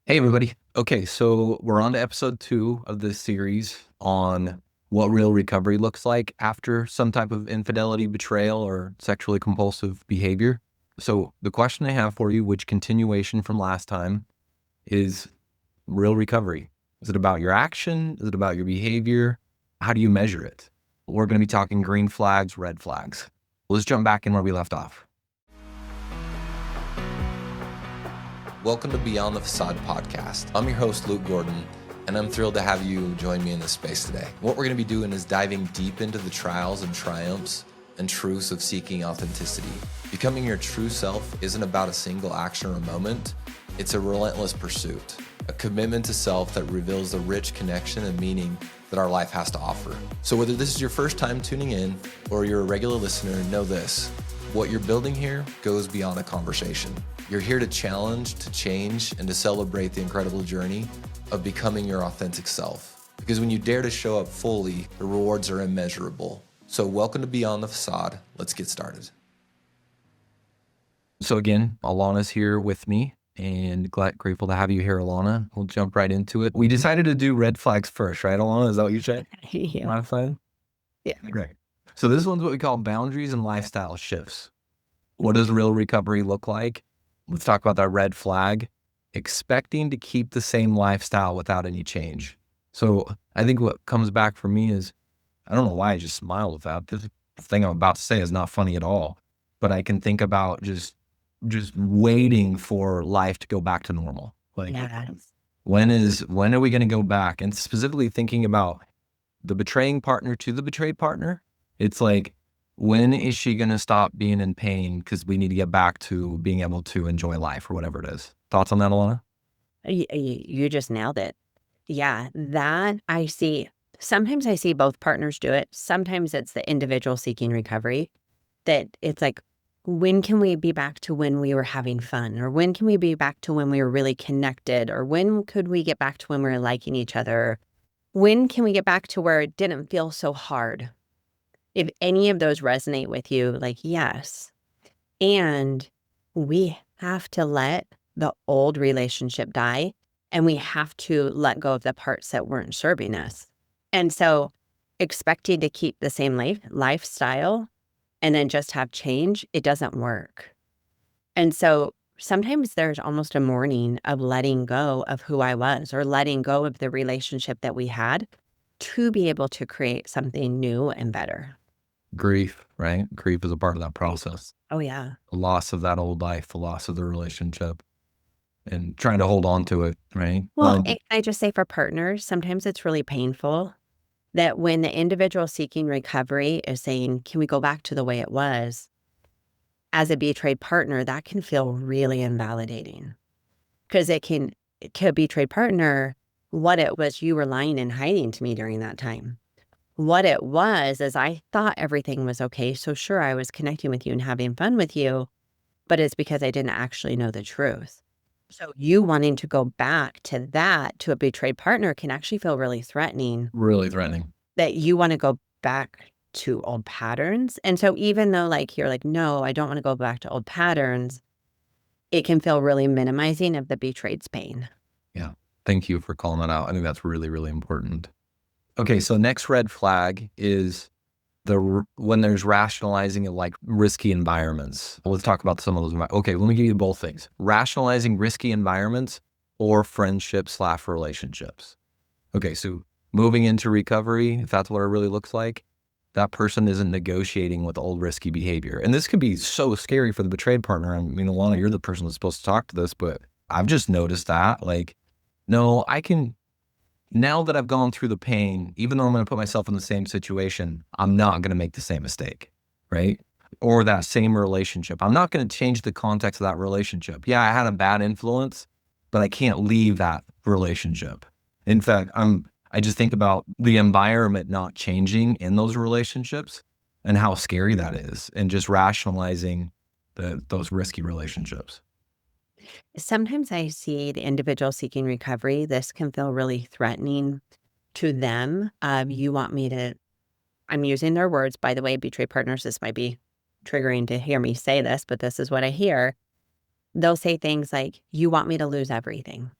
Hey, everybody. Okay, so we're on to episode 2 of this series on what real recovery looks like after some type of infidelity, betrayal, or sexually compulsive behavior. So the question I have for you, which continuation from last time, is real recovery. Is it about your action? Is it about your behavior? How do you measure it? We're going to be talking green flags, red flags. Let's jump back in where we left off. Welcome to Beyond the Facade podcast. I'm your host, Luke Gordon, and I'm thrilled to have you join me in this space today. What we're going to be doing is diving deep into the trials and triumphs and truths of seeking authenticity. Becoming your true self isn't about a single action or moment. It's a relentless pursuit, a commitment to self that reveals the rich connection and meaning that our life has to offer. So whether this is your first time tuning in or you're a regular listener, know this: what you're building here goes beyond a conversation. You're here to challenge, to change, and to celebrate the incredible journey of becoming your authentic self. Because when you dare to show up fully, the rewards are immeasurable. So welcome to Beyond the Facade. Let's get started. So again, Alana's here with me, and grateful to have you here, Alana. We'll jump right into it. We decided to do red flags first, right, Alana? Is that what you said? Yeah. Modified? Yeah. Great. So this one's what we call boundaries and lifestyle shifts. What does real recovery look like? Let's talk about that red flag, expecting to keep the same lifestyle without any change. So I think what comes back for me is, I don't know why I just smiled with that. This thing I'm about to say is not funny at all, but I can think about just waiting for life to go back to normal. Like, Yes. when are we going to go back? And specifically thinking about the betraying partner to the betrayed partner. It's like, when is she going to stop being in pain? Because we need to get back to being able to enjoy life or whatever it is. Thoughts on that, Alana? You just nailed it. Yeah, that I see. Sometimes I see both partners do it. Sometimes it's the individual seeking recovery, that it's like, when can we be back to when we were having fun? Or when can we be back to when we were really connected? Or when could we get back to when we were liking each other? When can we get back to where it didn't feel so hard? If any of those resonate with you, like, yes. And we have to let the old relationship die, and we have to let go of the parts that weren't serving us. And so expecting to keep the same lifestyle and then just have change, it doesn't work. And so sometimes there's almost a mourning of letting go of who I was, or letting go of the relationship that we had, to be able to create something new and better. Grief, right? Grief is a part of that process. Oh, yeah. The loss of that old life, the loss of the relationship, and trying to hold on to it, right? Well, I just say for partners, sometimes it's really painful that when the individual seeking recovery is saying, can we go back to the way it was? As a betrayed partner, that can feel really invalidating, because a betrayed partner, what it was you were lying and hiding to me during that time. What it was is, I thought everything was okay. So sure, I was connecting with you and having fun with you, but it's because I didn't actually know the truth. So you wanting to go back to that, to a betrayed partner, can actually feel really threatening, Really threatening. that you want to go back to old patterns. And so even though, like, you're like, no, I don't want to go back to old patterns, it can feel really minimizing of the betrayed's pain. Yeah. Thank you for calling that out. I think that's really, really important. Okay, so next red flag is when there's rationalizing of like risky environments. Let's talk about some of those. Okay, let me give you both things: rationalizing risky environments or friendships/relationships. Okay, so moving into recovery, if that's what it really looks like, that person isn't negotiating with old risky behavior. And this could be so scary for the betrayed partner. I mean, Alana, you're the person that's supposed to talk to this, but I've just noticed that, like, no, now that I've gone through the pain, even though I'm going to put myself in the same situation, I'm not going to make the same mistake, right? Or that same relationship. I'm not going to change the context of that relationship. Yeah, I had a bad influence, but I can't leave that relationship. In fact, I just think about the environment not changing in those relationships and how scary that is, and just rationalizing those risky relationships. Sometimes I see the individual seeking recovery, this can feel really threatening to them. You want me to, I'm using their words, by the way, betrayed partners, this might be triggering to hear me say this, but this is what I hear. They'll say things like, you want me to lose everything.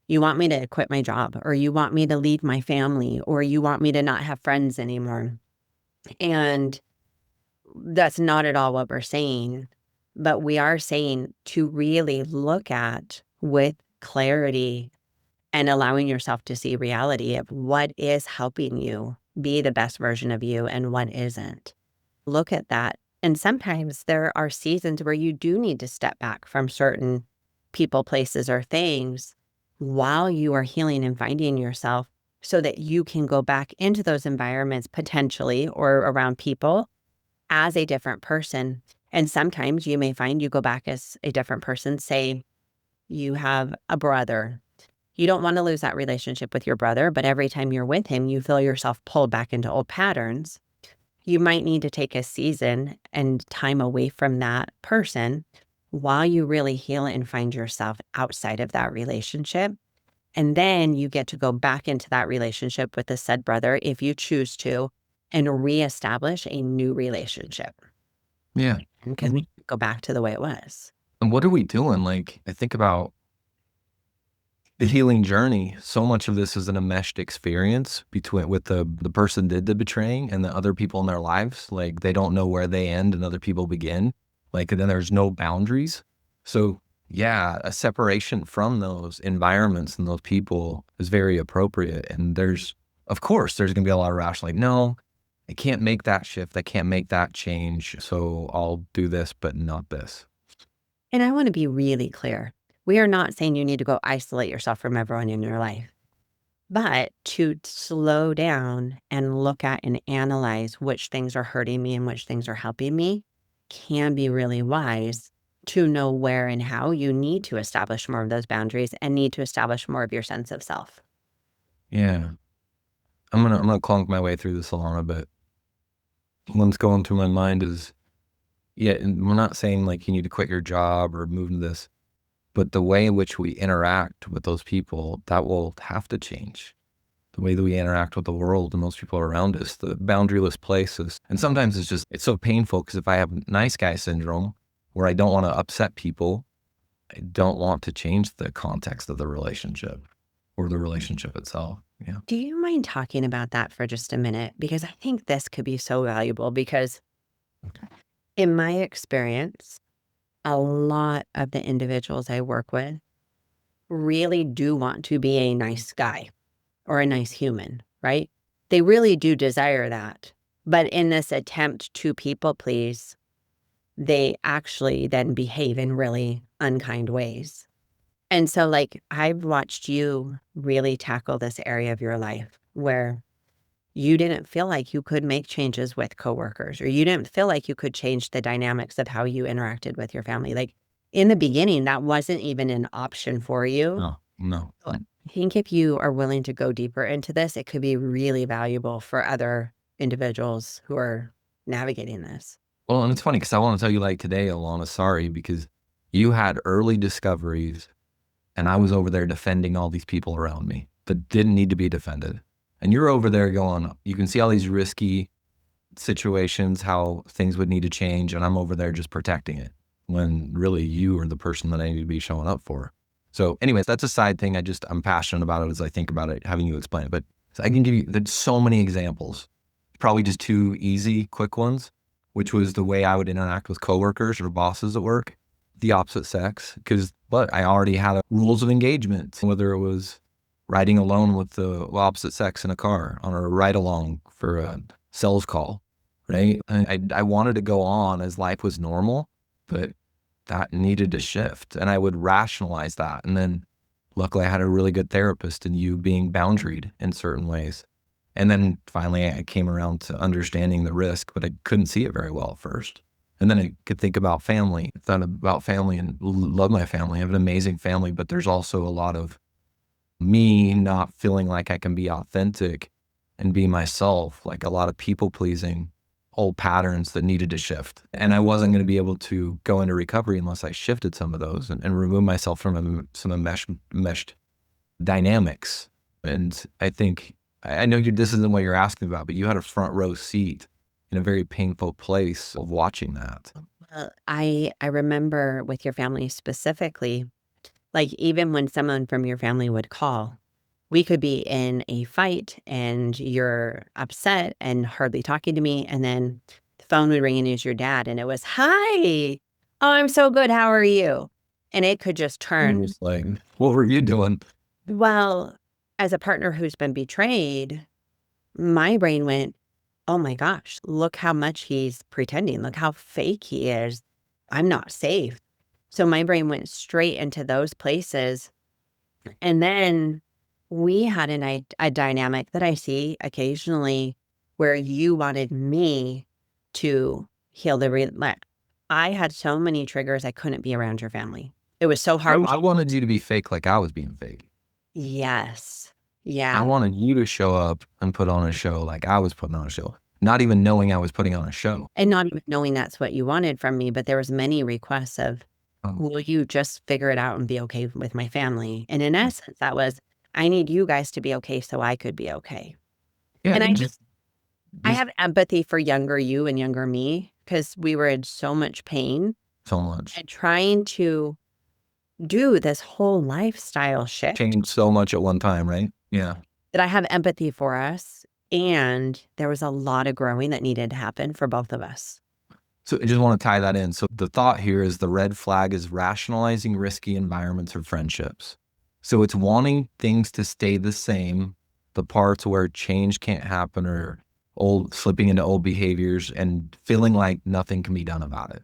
You want me to quit my job, or you want me to leave my family, or you want me to not have friends anymore. And that's not at all what we're saying, but we are saying to really look at with clarity and allowing yourself to see reality of what is helping you be the best version of you and what isn't. Look at that. And sometimes there are seasons where you do need to step back from certain people, places, or things while you are healing and finding yourself so that you can go back into those environments potentially or around people as a different person. And sometimes you may find you go back as a different person. Say you have a brother. You don't want to lose that relationship with your brother, but every time you're with him, you feel yourself pulled back into old patterns. You might need to take a season and time away from that person while you really heal and find yourself outside of that relationship. And then you get to go back into that relationship with the said brother if you choose to and reestablish a new relationship. Yeah. And can go back to the way it was. And what are we doing? Like, I think about the healing journey. So much of this is an enmeshed experience between with the person did the betraying and the other people in their lives. Like, they don't know where they end and other people begin. Like, and then there's no boundaries. So yeah, a separation from those environments and those people is very appropriate. And of course, there's going to be a lot of rational, like, no, I can't make that shift. I can't make that change. So I'll do this, but not this. And I want to be really clear. We are not saying you need to go isolate yourself from everyone in your life, but to slow down and look at and analyze which things are hurting me and which things are helping me can be really wise to know where and how you need to establish more of those boundaries and need to establish more of your sense of self. Yeah. I'm gonna clunk my way through this, Alana, but one's going through my mind is, yeah, and we're not saying like you need to quit your job or move into this, but the way in which we interact with those people, that will have to change. The way that we interact with the world and those people around us, the boundaryless places. And sometimes it's so painful because if I have nice guy syndrome where I don't want to upset people, I don't want to change the context of the relationship or the relationship itself. Yeah. Do you mind talking about that for just a minute? Because I think this could be so valuable because in my experience, a lot of the individuals I work with really do want to be a nice guy or a nice human, right? They really do desire that. But in this attempt to people please, they actually then behave in really unkind ways. And so, like, I've watched you really tackle this area of your life where you didn't feel like you could make changes with coworkers, or you didn't feel like you could change the dynamics of how you interacted with your family. Like in the beginning, that wasn't even an option for you. No, no. So I think if you are willing to go deeper into this, it could be really valuable for other individuals who are navigating this. Well, and it's funny because I want to tell you, like today, Alana, sorry, because you had early discoveries and I was over there defending all these people around me that didn't need to be defended. And you're over there going, you can see all these risky situations, how things would need to change. And I'm over there just protecting it when really you are the person that I need to be showing up for. So anyways, that's a side thing. I'm passionate about it as I think about it, having you explain it. But I can give you, there's so many examples, probably just two easy, quick ones, which was the way I would interact with coworkers or bosses at work, the opposite sex, but I already had rules of engagement, whether it was riding alone with the opposite sex in a car on a ride along for a sales call, right? I wanted to go on as life was normal, but that needed to shift. And I would rationalize that. And then luckily I had a really good therapist in you being boundaried in certain ways. And then finally I came around to understanding the risk, but I couldn't see it very well at first. And then I could think about family, thought about family and love my family. I have an amazing family, but there's also a lot of me not feeling like I can be authentic and be myself, like a lot of people pleasing old patterns that needed to shift. And I wasn't going to be able to go into recovery unless I shifted some of those and remove myself from some enmeshed dynamics. And I think, I know this isn't what you're asking about, but you had a front row seat in a very painful place of watching that. I remember with your family specifically, Like, even when someone from your family would call, we could be in a fight and you're upset and hardly talking to me, and then the phone would ring and it's your dad, and it was, "Hi. Oh, I'm so good. How are you?" And it could just turn. It's like, what were you doing? Well, as a partner who's been betrayed, my brain went, "Oh my gosh, look how much he's pretending. Look how fake he is. I'm not safe." So my brain went straight into those places. And then we had a dynamic that I see occasionally where you wanted me to heal like, I had so many triggers I couldn't be around your family. It was so hard. I wanted you to be fake like I was being fake. Yes. I Yeah. wanted you to show up and put on a show like I was putting on a show, not even knowing I was putting on a show. And not even knowing that's what you wanted from me, but there was many requests of, will you just figure it out and be okay with my family? And in essence, that was, I need you guys to be okay so I could be okay. Yeah, And I just have empathy for younger you and younger me because we were in so much pain so much. and trying to do this whole lifestyle shift Changed so much at one time, right? Yeah. that I have empathy for us. And there was a lot of growing that needed to happen for both of us. So I just want to tie that in. So the thought here is the red flag is rationalizing risky environments or friendships. So it's wanting things to stay the same, the parts where change can't happen or slipping into old behaviors and feeling like nothing can be done about it.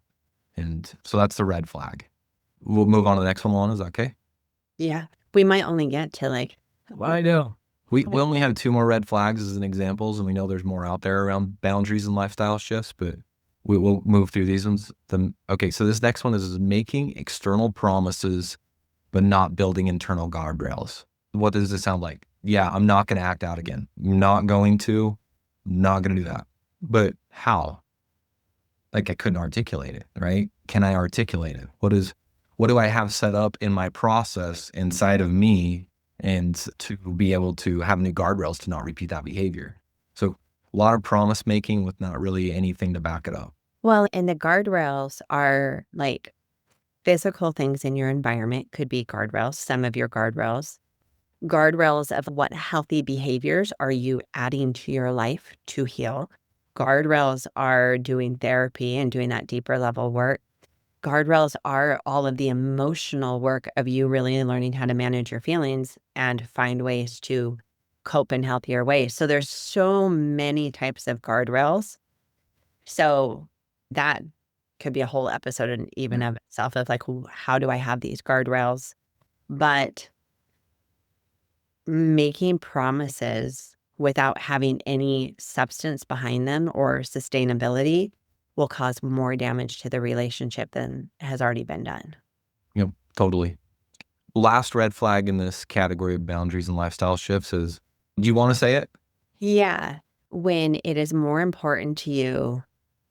And so that's the red flag. We'll move on to the next one, Alana. Is that okay? Yeah. We might only get to like, I know. We only have 2 more red flags as an examples, and we know there's more out there around boundaries and lifestyle shifts, but we'll move through these ones. Okay, so this next one is making external promises, but not building internal guardrails. What does this sound like? Yeah, I'm not going to act out again. Not going to do that. But how? Like I couldn't articulate it, right? Can I articulate it? What do I have set up in my process inside of me and to be able to have new guardrails to not repeat that behavior? So a lot of promise making with not really anything to back it up. well, and the guardrails are like physical things in your environment, could be guardrails, some of your guardrails of what healthy behaviors are you adding to your life to heal. Guardrails are doing therapy and doing that deeper level work. Guardrails are all of the emotional work of you really learning how to manage your feelings and find ways to cope in healthier ways. So there's so many types of guardrails. So that could be a whole episode in even of itself of like, how do I have these guardrails? But making promises without having any substance behind them or sustainability will cause more damage to the relationship than has already been done. Yep, totally. Last red flag in this category of boundaries and lifestyle shifts is, do you want to say it? Yeah. When it is more important to you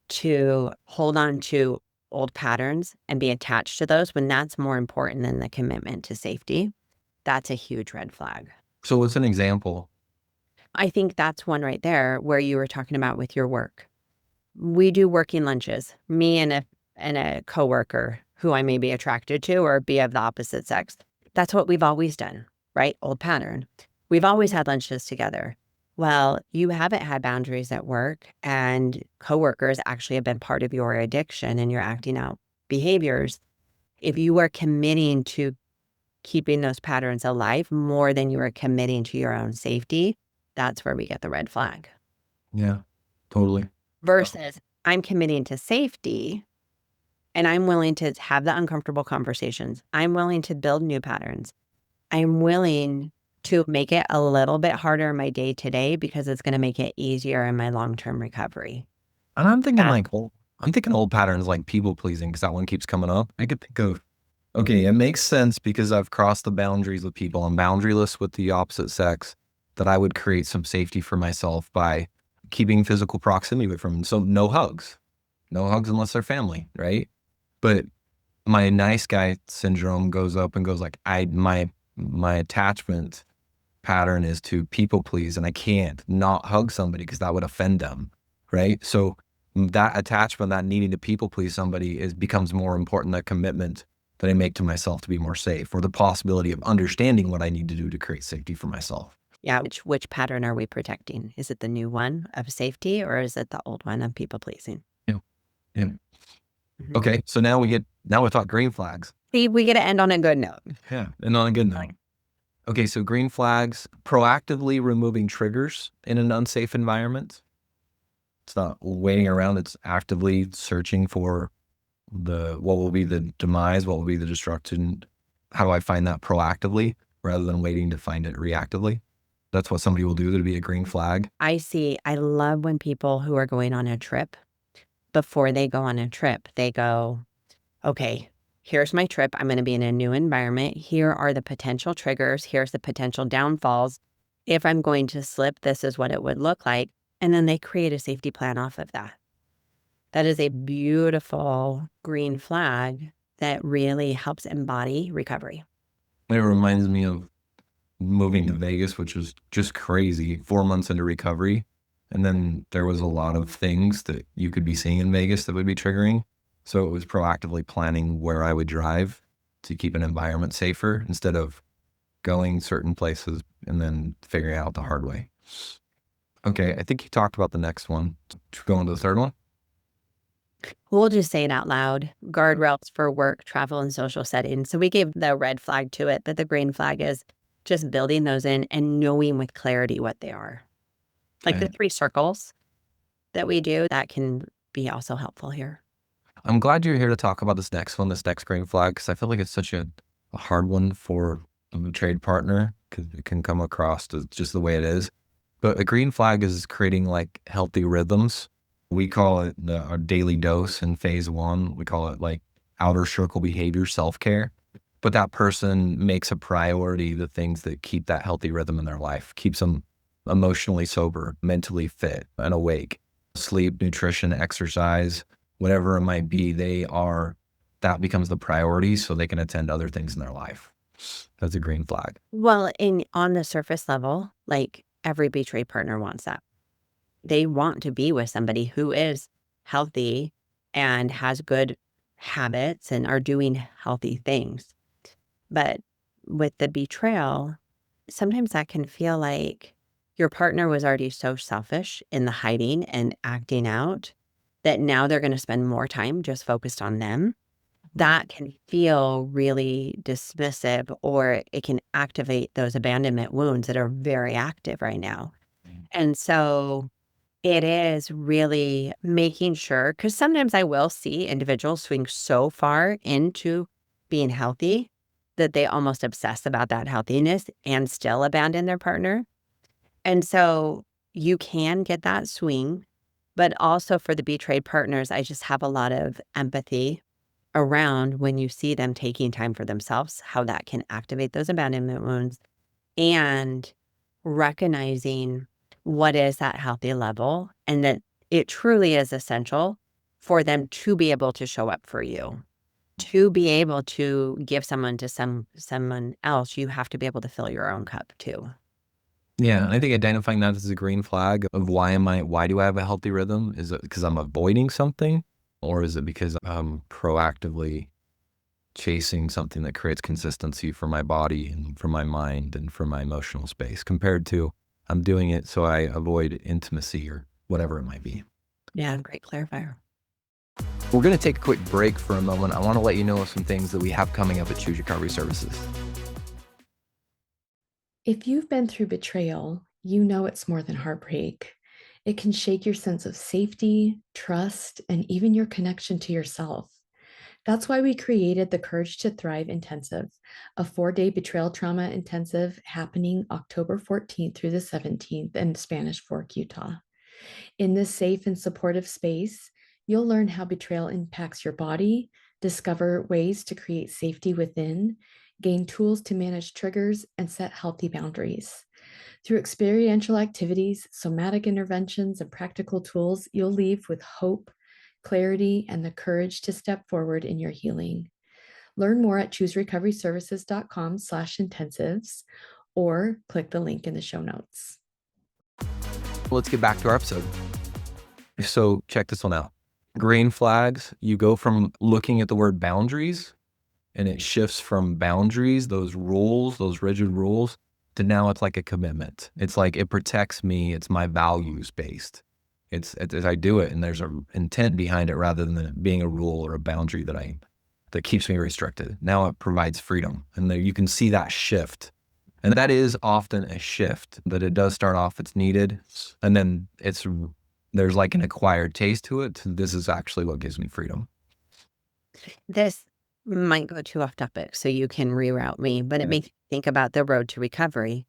to hold on to old patterns and be attached to those, when that's more important than the commitment to safety, that's a huge red flag. So what's an example? I think that's one right there where you were talking about with your work. We do working lunches, me and a coworker who I may be attracted to or be of the opposite sex. That's what we've always done, right? Old pattern. We've always had lunches together. Well, you haven't had boundaries at work, and coworkers actually have been part of your addiction and you're acting out behaviors. If you are committing to keeping those patterns alive more than you are committing to your own safety, that's where we get the red flag. Yeah, totally. Versus I'm committing to safety and I'm willing to have the uncomfortable conversations. I'm willing to build new patterns. I'm willing to make it a little bit harder in my day to day because it's going to make it easier in my long-term recovery. And I'm thinking Yeah. I'm thinking old patterns like people pleasing because that one keeps coming up. I could think of, okay, it makes sense because I've crossed the boundaries with people. I'm boundaryless with the opposite sex, that I would create some safety for myself by keeping physical proximity from them. So no hugs unless they're family, right? But my nice guy syndrome goes up and goes like, my attachment pattern is to people please, and I can't not hug somebody because that would offend them, right? So that attachment, that needing to people please somebody becomes more important than commitment that I make to myself to be more safe, or the possibility of understanding what I need to do to create safety for myself. Yeah, which pattern are we protecting? Is it the new one of safety, or is it the old one of people pleasing? Yeah. Yeah. Mhm. Okay. So now we talk green flags. See, we get to end on a good note. Yeah. And on a good note. Okay. So green flags, proactively removing triggers in an unsafe environment. It's not waiting around. It's actively searching for what will be the demise, what will be the destruction. How do I find that proactively rather than waiting to find it reactively? That's what somebody will do to be a green flag. I love when people who are going on a trip, before they go on a trip, they go, okay, here's my trip. I'm going to be in a new environment. Here are the potential triggers. Here's the potential downfalls. If I'm going to slip, this is what it would look like. And then they create a safety plan off of that. That is a beautiful green flag that really helps embody recovery. It reminds me of moving to Vegas, which was just crazy, 4 months into recovery. And then there was a lot of things that you could be seeing in Vegas that would be triggering. So it was proactively planning where I would drive to keep an environment safer instead of going certain places and then figuring out the hard way. Okay, I think you talked about the next one. Go on to the third one. We'll just say it out loud. Guardrails for work, travel, and social settings. So we gave the red flag to it, but the green flag is just building those in and knowing with clarity what they are. Like the Okay. 3 circles that we do, that can be also helpful here. I'm glad you're here to talk about this next one, this next green flag, because I feel like it's such a hard one for a trade partner because it can come across as just the way it is. But a green flag is creating like healthy rhythms. We call it our daily dose in phase one. We call it like outer circle behavior, self-care. But that person makes a priority the things that keep that healthy rhythm in their life, keeps them emotionally sober, mentally fit and awake. Sleep, nutrition, exercise, whatever it might be, that becomes the priority so they can attend to other things in their life. That's a green flag. Well, on the surface level, like every betrayed partner wants that. They want to be with somebody who is healthy and has good habits and are doing healthy things. But with the betrayal, sometimes that can feel like your partner was already so selfish in the hiding and acting out that now they're going to spend more time just focused on them. That can feel really dismissive, or it can activate those abandonment wounds that are very active right now. And so it is really making sure, because sometimes I will see individuals swing so far into being healthy that they almost obsess about that healthiness and still abandon their partner. And so you can get that swing, but also for the betrayed partners, I just have a lot of empathy around when you see them taking time for themselves, how that can activate those abandonment wounds, and recognizing what is that healthy level and that it truly is essential for them to be able to show up for you. To be able to give someone to someone else, you have to be able to fill your own cup too. Yeah, and I think identifying that as a green flag of why do I have a healthy rhythm? Is it because I'm avoiding something? Or is it because I'm proactively chasing something that creates consistency for my body and for my mind and for my emotional space compared to I'm doing it so I avoid intimacy or whatever it might be. Yeah, great clarifier. We're going to take a quick break for a moment. I want to let you know of some things that we have coming up at Choose Recovery Services. If you've been through betrayal, you know it's more than heartbreak. It can shake your sense of safety, trust, and even your connection to yourself. That's why we created the Courage to Thrive Intensive, a 4-day betrayal trauma intensive happening October 14th through the 17th in Spanish Fork, Utah. In this safe and supportive space, you'll learn how betrayal impacts your body, discover ways to create safety within, gain tools to manage triggers, and set healthy boundaries. Through experiential activities, somatic interventions, and practical tools, you'll leave with hope, clarity, and the courage to step forward in your healing. Learn more at chooserecoveryservices.com/intensives or click the link in the show notes. Let's get back to our episode. So check this one out. Green flags, you go from looking at the word boundaries and it shifts from boundaries, those rules, those rigid rules, to now it's like a commitment. It's like it protects me. It's my values based. It's as I do it, and there's an intent behind it rather than it being a rule or a boundary that keeps me restricted. Now it provides freedom, and there you can see that shift. And that is often a shift, that it does start off, it's needed, and then there's like an acquired taste to it. This is actually what gives me freedom. This might go too off topic, so you can reroute me, but it makes me think about the road to recovery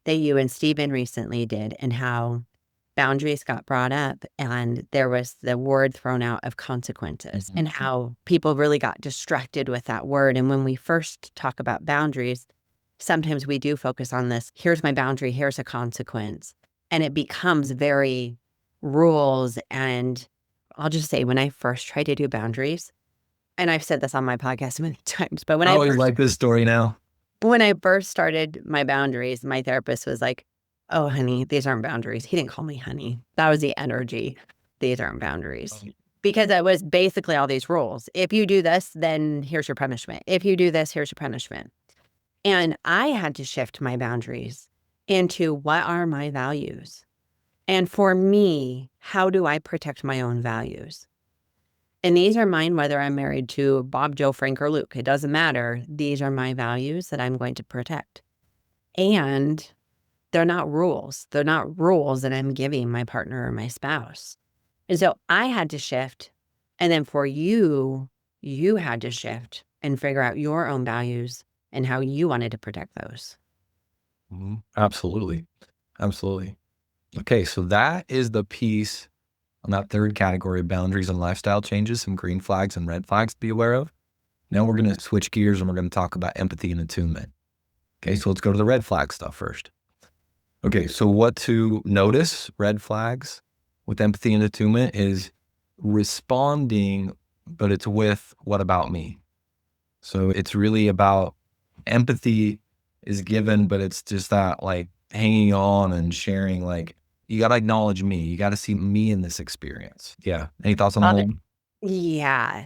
that you and Stephen recently did, and how boundaries got brought up and there was the word thrown out of consequences, and how people really got distracted with that word. And when we first talk about boundaries, sometimes we do focus on this, here's my boundary, here's a consequence. And it becomes very rules. And I'll just say, when I first tried to do boundaries, and I've said this on my podcast many times, but I always like this story now. when I first started my boundaries, my therapist was like, oh, honey, these aren't boundaries. He didn't call me honey. That was the energy. These aren't boundaries. Because it was basically all these rules. If you do this, then here's your punishment. If you do this, here's your punishment. And I had to shift my boundaries into, what are my values? And for me, how do I protect my own values? And these are mine, whether I'm married to Bob, Joe, Frank, or Luke. It doesn't matter. These are my values that I'm going to protect. And they're not rules. They're not rules that I'm giving my partner or my spouse. And so I had to shift. And then for you, you had to shift and figure out your own values and how you wanted to protect those. Absolutely. Absolutely. Okay, so that is the piece on that third category of boundaries and lifestyle changes, some green flags and red flags to be aware of. Now we're going to switch gears and we're going to talk about empathy and attunement. Okay, so let's go to the red flag stuff first. Okay, so what to notice, red flags with empathy and attunement, is responding, but it's with, what about me? So it's really about, empathy is given, but it's just that like hanging on and sharing, like, you got to acknowledge me. You got to see me in this experience. Yeah. Any thoughts on the whole? Yeah,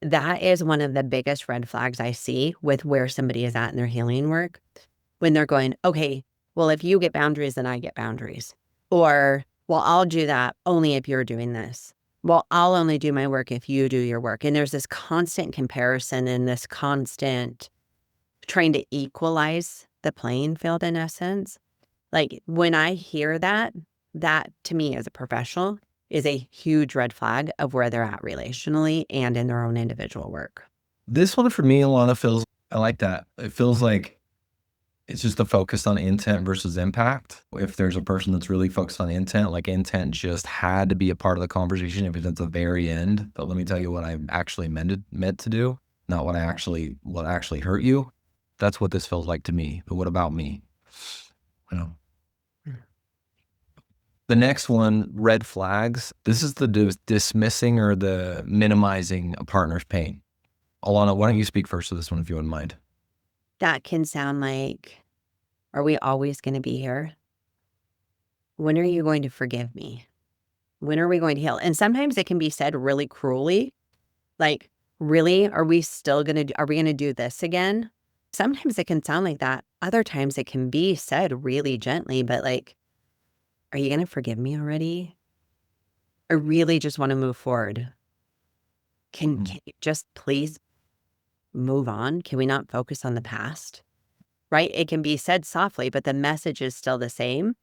that is one of the biggest red flags I see with where somebody is at in their healing work, when they're going, okay, well, if you get boundaries, then I get boundaries. Or, well, I'll do that only if you're doing this. Well, I'll only do my work if you do your work. And there's this constant comparison and this constant trying to equalize the playing field, in essence. Like, when I hear that, that to me as a professional is a huge red flag of where they're at relationally and in their own individual work. This one for me, Alana, I like that. It feels like it's just a focus on intent versus impact. If there's a person that's really focused on intent, like intent just had to be a part of the conversation if it's at the very end. But let me tell you what I actually meant to do, not what actually hurt you. That's what this feels like to me. But what about me? You know. The next one, red flags. This is the dismissing or the minimizing a partner's pain. Alana, why don't you speak first to this one if you wouldn't mind? That can sound like, are we always going to be here? When are you going to forgive me? When are we going to heal? And sometimes it can be said really cruelly, like, really, are we going to do this again? Sometimes it can sound like that. Other times it can be said really gently, but like, are you going to forgive me already? I really just want to move forward. Can you just please move on? Can we not focus on the past? Right? It can be said softly, but the message is still the same.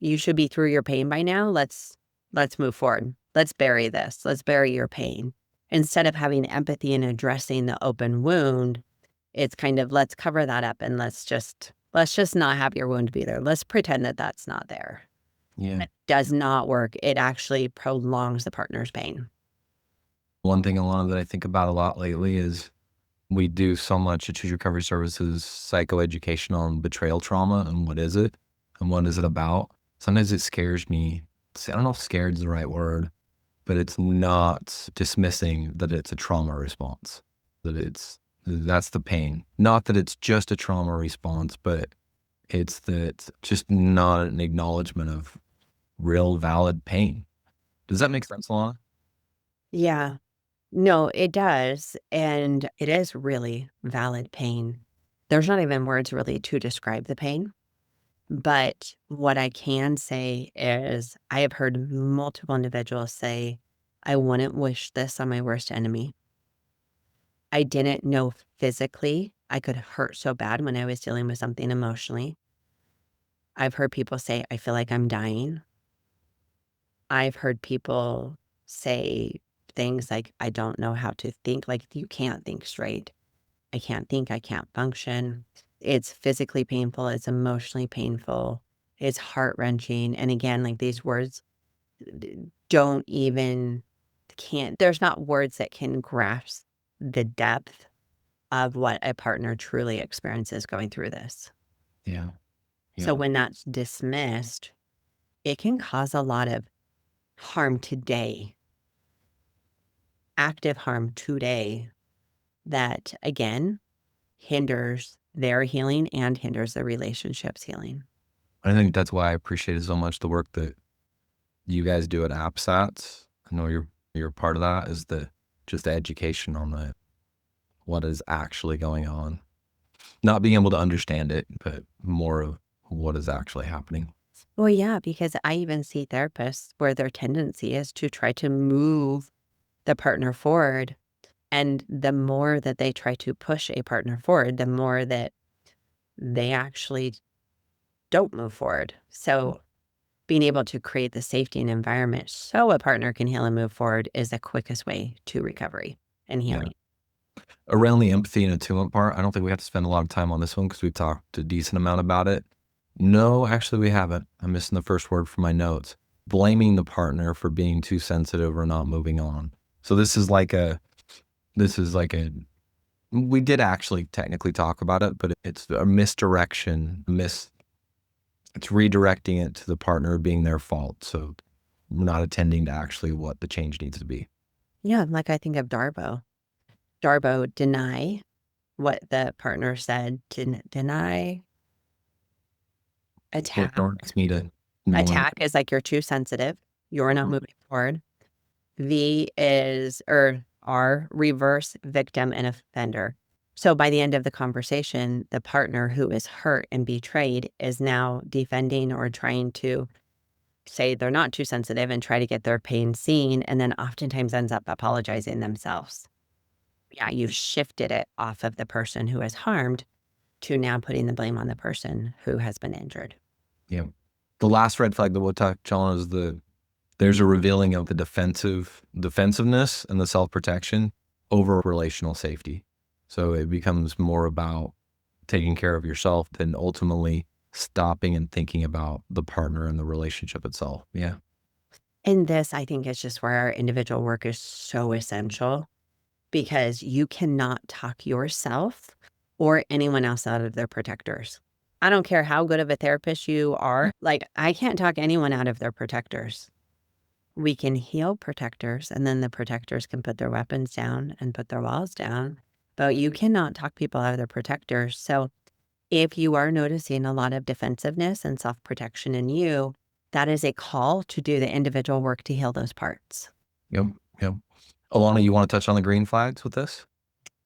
You should be through your pain by now. Let's move forward. Let's bury this. Let's bury your pain. Instead of having empathy and addressing the open wound, it's kind of, let's cover that up and let's just not have your wound be there. Let's pretend that that's not there. Yeah. It does not work. It actually prolongs the partner's pain. One thing, Alana, that I think about a lot lately is we do so much at Choose Recovery Services psychoeducation on betrayal trauma and what is it and what is it about. Sometimes it scares me. I don't know if scared is the right word, but it's not dismissing that it's a trauma response, that's the pain. Not that it's just a trauma response, but it's that just not an acknowledgement of real valid pain. Does that make sense, Alana? Yeah. No, it does. And it is really valid pain. There's not even words really to describe the pain. But what I can say is I have heard multiple individuals say, I wouldn't wish this on my worst enemy. I didn't know physically I could hurt so bad when I was dealing with something emotionally. I've heard people say, I feel like I'm dying. I've heard people say things like, I don't know how to think, like you can't think straight. I can't think, I can't function. It's physically painful, it's emotionally painful, it's heart-wrenching. And again, like these words don't even there's not words that can grasp the depth of what a partner truly experiences going through this. Yeah. So when that's dismissed, it can cause a lot of harm today, active harm today, that again hinders their healing and hinders the relationship's healing. I think that's why I appreciated so much the work that you guys do at APSATS. I know you're part of that, is the just the education on the what is actually going on. Not being able to understand it, but more of what is actually happening. Well, yeah, because I even see therapists where their tendency is to try to move the partner forward. And the more that they try to push a partner forward, the more that they actually don't move forward. So being able to create the safety and environment so a partner can heal and move forward is the quickest way to recovery and Yeah. healing. Around the empathy and attunement part, I don't think we have to spend a lot of time on this one because we've talked a decent amount about it. No, actually, we haven't. I'm missing the first word from my notes. Blaming the partner for being too sensitive or not moving on. So we did actually technically talk about it, but it's a misdirection. It's redirecting it to the partner being their fault. So not attending to actually what the change needs to be. Yeah, like I think of Darbo. Darbo deny what the partner said, deny, attack. It's me to Attack is like you're too sensitive, you're not moving forward. V is or R, reverse victim and offender. So by the end of the conversation, the partner who is hurt and betrayed is now defending or trying to say they're not too sensitive and try to get their pain seen, and then oftentimes ends up apologizing themselves. Yeah, you've shifted it off of the person who is harmed to now putting the blame on the person who has been injured. Yeah. The last red flag that we'll touch on is there's a revealing of the defensiveness and the self-protection over relational safety. So it becomes more about taking care of yourself than ultimately stopping and thinking about the partner and the relationship itself. Yeah. And this, I think, is just where our individual work is so essential, because you cannot talk yourself or anyone else out of their protectors. I don't care how good of a therapist you are. Like, I can't talk anyone out of their protectors. We can heal protectors, and then the protectors can put their weapons down and put their walls down, but you cannot talk people out of their protectors. So if you are noticing a lot of defensiveness and self-protection in you, that is a call to do the individual work to heal those parts. Yep. Yep. Alana, you want to touch on the green flags with this?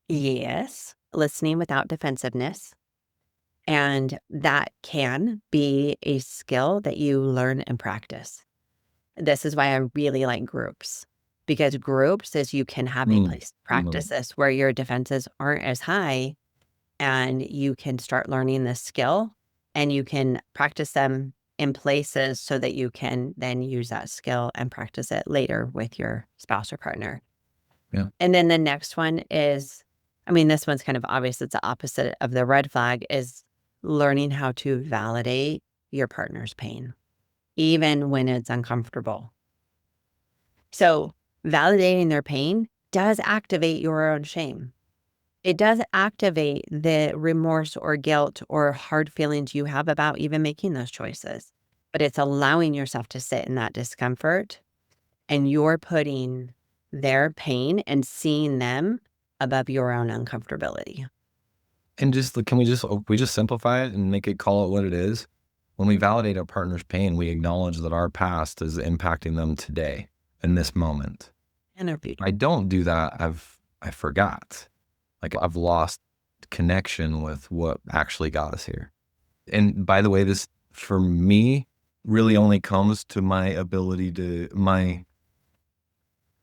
Yes, listening without defensiveness. And that can be a skill that you learn and practice. This is why I really like groups, because groups is you can have a place to practice this where your defenses aren't as high, and you can start learning this skill and you can practice them in places so that you can then use that skill and practice it later with your spouse or partner. Yeah. And then the next one is, I mean, this one's kind of obvious. It's the opposite of the red flag, is learning how to validate your partner's pain, even when it's uncomfortable. So validating their pain does activate your own shame. It does activate the remorse or guilt or hard feelings you have about even making those choices. But it's allowing yourself to sit in that discomfort, and you're putting their pain and seeing them above your own uncomfortability. And can we just simplify it and make it, call it what it is? When we validate our partner's pain, we acknowledge that our past is impacting them today in this moment. Interviewed. I don't do that, I forgot. Like I've lost connection with what actually got us here. And by the way, this for me really only comes to my ability to my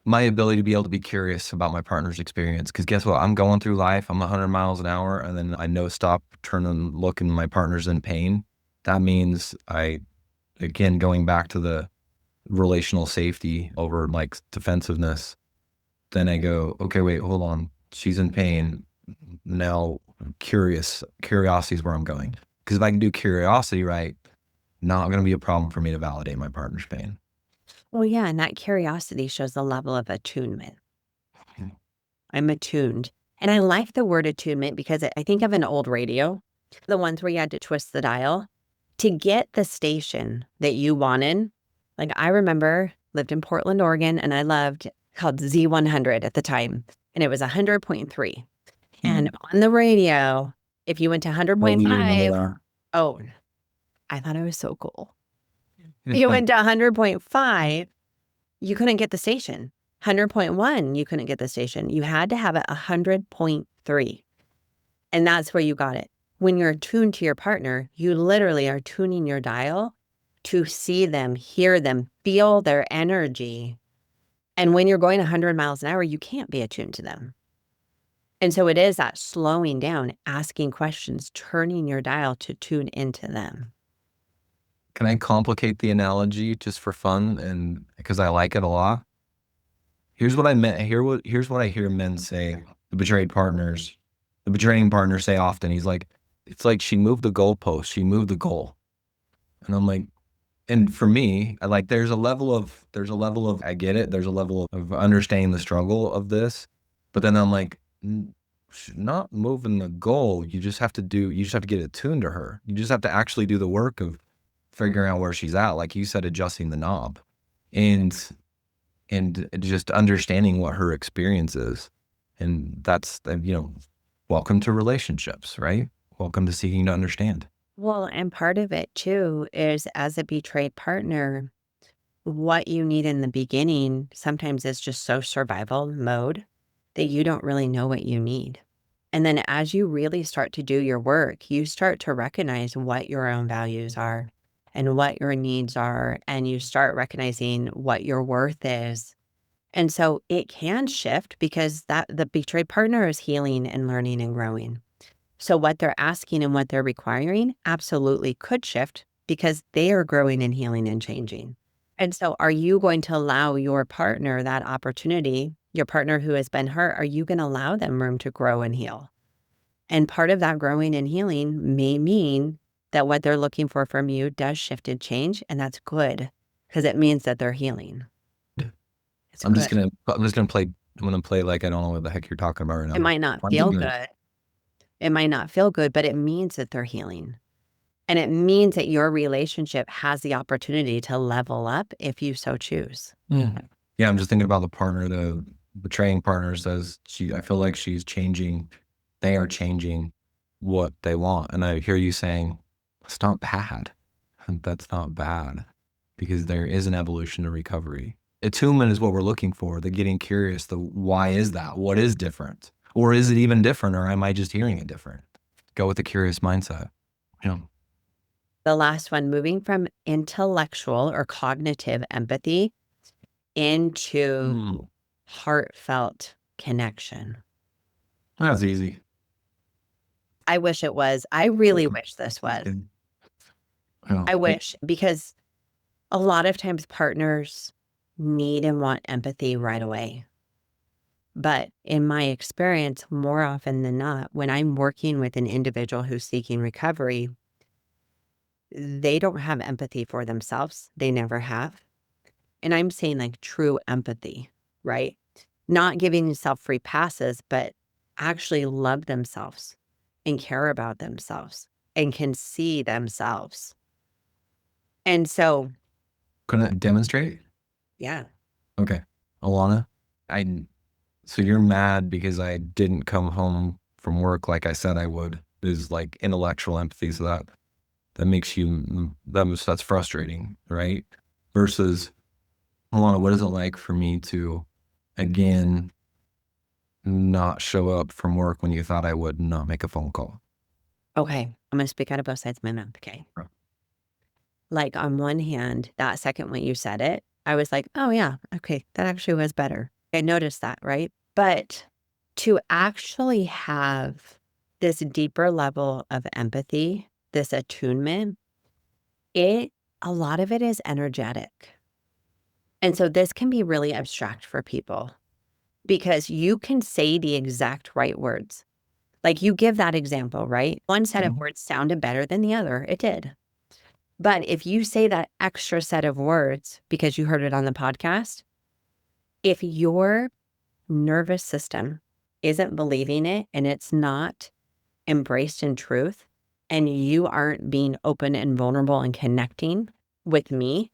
ability to be able to be curious about my partner's experience. Because guess what? I'm going through life. I'm 100 miles an hour, and then I know stop, turn and look, and my partner's in pain. That means again, going back to the relational safety over like defensiveness. Then I go, okay, wait, hold on. She's in pain. Now, curiosity is where I'm going. Because if I can do curiosity right, not going to be a problem for me to validate my partner's pain. Well, yeah, and that curiosity shows a level of attunement. Mhm. I'm attuned. And I like the word attunement because I think of an old radio, the ones where you had to twist the dial to get the station that you wanted. Like I remember lived in Portland, Oregon, and I loved called Z100 at the time, and it was 100.3. And on the radio, if you went to Oh, you remember 100.5, that? oh, I thought it was so cool. You went to 100.5, you couldn't get the station. 100.1, you couldn't get the station. You had to have it 100.3. And that's where you got it. When you're attuned to your partner, you literally are tuning your dial to see them, hear them, feel their energy. And when you're going 100 miles an hour, you can't be attuned to them. And so it is that slowing down, asking questions, turning your dial to tune into them. Can I complicate the analogy just for fun and because I like it a lot? Here's what I meant. Here's what I hear men say, the betraying partners say often. He's like, it's like she moved the goalpost, she moved the goal. And I'm like, and for me, I like there's a level of I get it. There's a level of understanding the struggle of this. But then I'm like, not moving the goal. You just have to get attuned to her. You just have to actually do the work of figuring out where she's at. Like you said, adjusting the knob and just understanding what her experience is. And that's, welcome to relationships, right? Welcome to seeking to understand. Well, and part of it too is as a betrayed partner, what you need in the beginning sometimes is just so survival mode that you don't really know what you need. And then as you really start to do your work, you start to recognize what your own values are and what your needs are, and you start recognizing what your worth is. And so it can shift because that the betrayed partner is healing and learning and growing. So what they're asking and what they're requiring absolutely could shift because they are growing and healing and changing. And so are you going to allow your partner that opportunity, your partner who has been hurt, are you going to allow them room to grow and heal? And part of that growing and healing may mean that what they're looking for from you does shift and change, and that's good because it means that they're healing. It's I'm good. just gonna play. I'm gonna play like I don't know what the heck you're talking about right now. It might not feel good. It might not feel good, but it means that they're healing. And it means that your relationship has the opportunity to level up if you so choose. Yeah, I'm just thinking about the partner. The betraying partner says I feel like she's changing. They are changing what they want, and I hear you saying it's not bad. That's not bad because there is an evolution to recovery. Attunement is what we're looking for. The getting curious. The why is that? What is different? Or is it even different? Or am I just hearing it different? Go with the curious mindset. Yeah. The last one, moving from intellectual or cognitive empathy into heartfelt connection. That's easy. I wish it was. I really wish this was. Yeah. I wish, because a lot of times partners need and want empathy right away. But in my experience, more often than not, when I'm working with an individual who's seeking recovery, they don't have empathy for themselves. They never have. And I'm saying like true empathy, right? Not giving yourself free passes, but actually love themselves and care about themselves and can see themselves. And so, Can I demonstrate? yeah. Okay. Alana, so you're mad because I didn't come home from work like I said I would. Is like intellectual empathy. So that makes you, that's frustrating, right? Versus, Alana, what is it like for me to Again, not show up from work when you thought I would, not make a phone call. Okay, I'm going to speak out of both sides of my mouth, okay? Right. Like, on one hand, that second when you said it, I was like, "Oh, yeah, okay, that actually was better." I noticed that, right? But to actually have this deeper level of empathy, this attunement, a lot of it is energetic. And so this can be really abstract for people because you can say the exact right words. Like, you give that example, right? One set of words sounded better than the other. It did. But if you say that extra set of words because you heard it on the podcast, if your nervous system isn't believing it and it's not embraced in truth, and you aren't being open and vulnerable and connecting with me,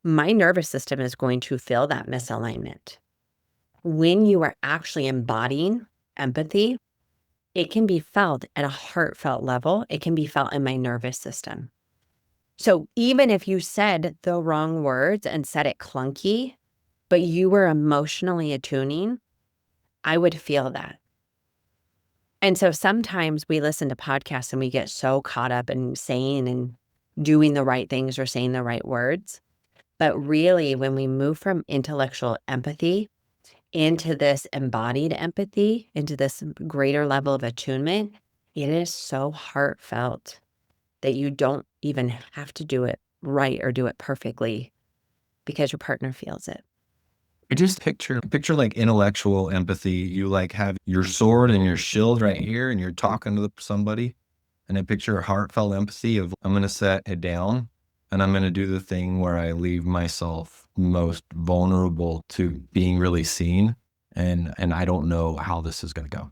my nervous system is going to feel that misalignment. When you are actually embodying empathy, it can be felt at a heartfelt level. It can be felt in my nervous system. So even if you said the wrong words and said it clunky, but you were emotionally attuning, I would feel that. And so sometimes we listen to podcasts and we get so caught up in saying and doing the right things or saying the right words. But really, when we move from intellectual empathy into this embodied empathy, into this greater level of attunement, it is so heartfelt that you don't even have to do it right or do it perfectly because your partner feels it. I just picture like intellectual empathy. You like have your sword and your shield right here, and you're talking to somebody. And I picture heartfelt empathy of I'm going to set it down, and I'm going to do the thing where I leave myself most vulnerable to being really seen. And I don't know how this is going to go.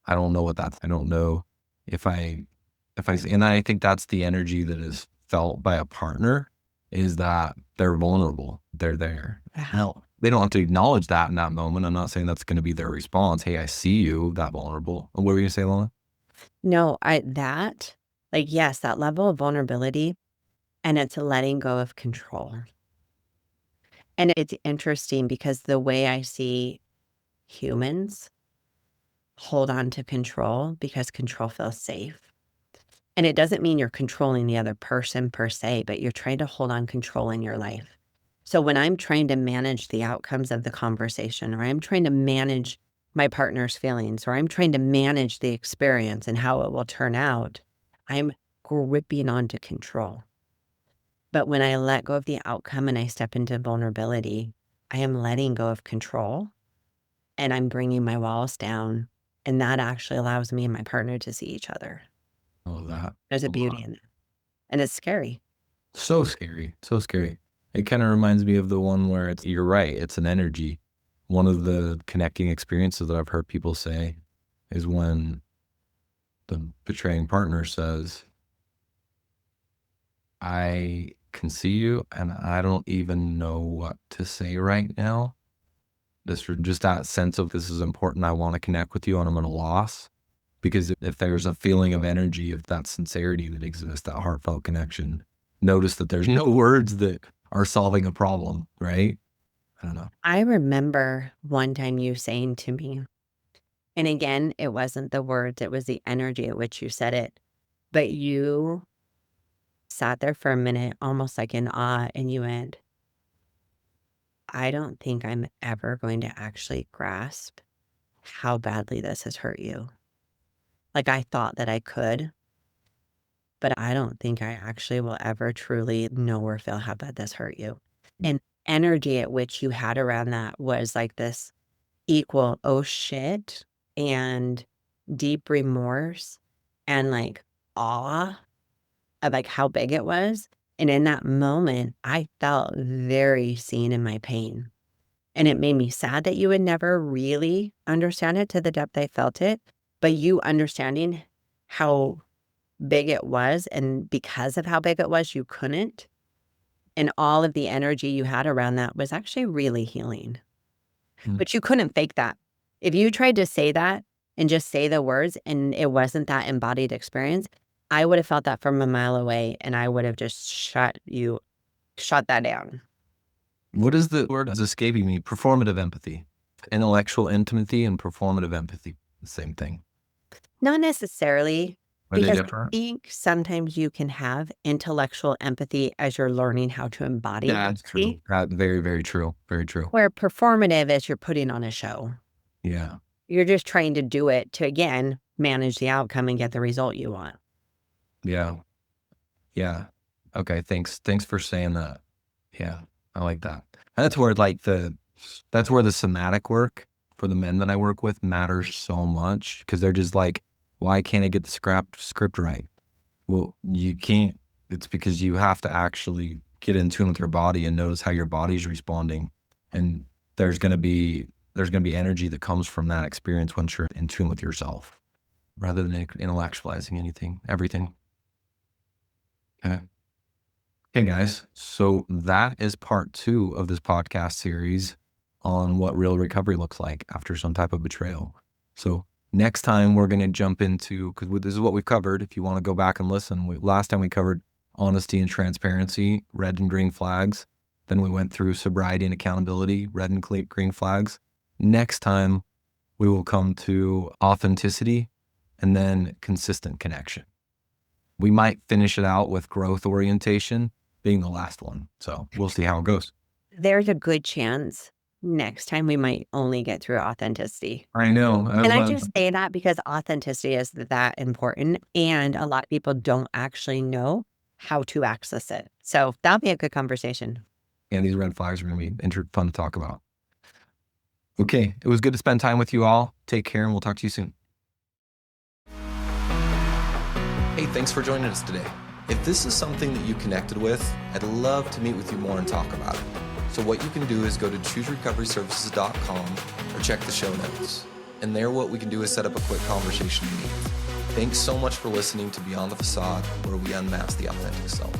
I don't know I don't know if and I think that's the energy that is felt by a partner, is that they're vulnerable. They're there. Hell, they don't have to acknowledge that in that moment. I'm not saying that's going to be their response. Hey, I see you that vulnerable. What were you going to say, Lana? No, yes, that level of vulnerability, and it's letting go of control. And it's interesting because the way I see humans hold on to control because control feels safe. And it doesn't mean you're controlling the other person per se, but you're trying to hold on control in your life. So when I'm trying to manage the outcomes of the conversation, or I'm trying to manage my partner's feelings, or I'm trying to manage the experience and how it will turn out, I'm gripping onto control. But when I let go of the outcome and I step into vulnerability, I am letting go of control and I'm bringing my walls down. And that actually allows me and my partner to see each other. Oh, that. There's a beauty in that. And it's scary. So scary. So scary. It kind of reminds me of the one where you're right. It's an energy. One of the connecting experiences that I've heard people say is when the betraying partner says, I can see you and I don't even know what to say right now. Just that sense of this is important. I want to connect with you and I'm at a loss. Because if there's a feeling of energy, if that sincerity that exists, that heartfelt connection, notice that there's no words that are solving a problem, right? I don't know. I remember one time you saying to me, and again, it wasn't the words, it was the energy at which you said it, but you sat there for a minute, almost like in awe, and you went, I don't think I'm ever going to actually grasp how badly this has hurt you. Like, I thought that I could, but I don't think I actually will ever truly know or feel how bad this hurt you. And energy at which you had around that was like this equal, oh shit, and deep remorse and like awe of like how big it was. And in that moment, I felt very seen in my pain. And it made me sad that you would never really understand it to the depth I felt it, but you understanding how big it was, and because of how big it was, you couldn't. And all of the energy you had around that was actually really healing. But you couldn't fake that. If you tried to say that and just say the words and it wasn't that embodied experience, I would have felt that from a mile away and I would have just shut that down. What is the word that's escaping me? Performative empathy. intellectual empathy and performative empathy, the same thing. Not necessarily, Are they because I different? think sometimes you can have intellectual empathy as you're learning how to embody That's empathy, true. Very, very true. Very true. where performative is you're putting on a show. Yeah. You're just trying to do it to, again, manage the outcome and get the result you want. Yeah. Yeah. Okay. Thanks for saying that. Yeah. I like that. And that's where that's where the somatic work for the men that I work with matters so much, because they're just like, why can't I get the script right? Well, you can't. It's because you have to actually get in tune with your body and notice how your body's responding. And there's going to be energy that comes from that experience once you're in tune with yourself, rather than intellectualizing everything. Okay. Okay, guys. So that is part 2 of this podcast series on what real recovery looks like after some type of betrayal. So next time we're going to jump into, because this is what we've covered. If you want to go back and listen, last time we covered honesty and transparency, red and green flags. Then we went through sobriety and accountability, red and green flags. Next time we will come to authenticity and then consistent connection. We might finish it out with growth orientation being the last one. So we'll see how it goes. There's a good chance next time we might only get through authenticity. I know. And I just say that because authenticity is that important, and a lot of people don't actually know how to access it. So that'll be a good conversation. And these red flags are going to be fun to talk about. Okay. It was good to spend time with you all. Take care, and we'll talk to you soon. Hey, thanks for joining us today. If this is something that you connected with, I'd love to meet with you more and talk about it. So what you can do is go to chooserecoveryservices.com or check the show notes. And there what we can do is set up a quick conversation meeting. Thanks so much for listening to Beyond the Facade, where we unmask the authentic self.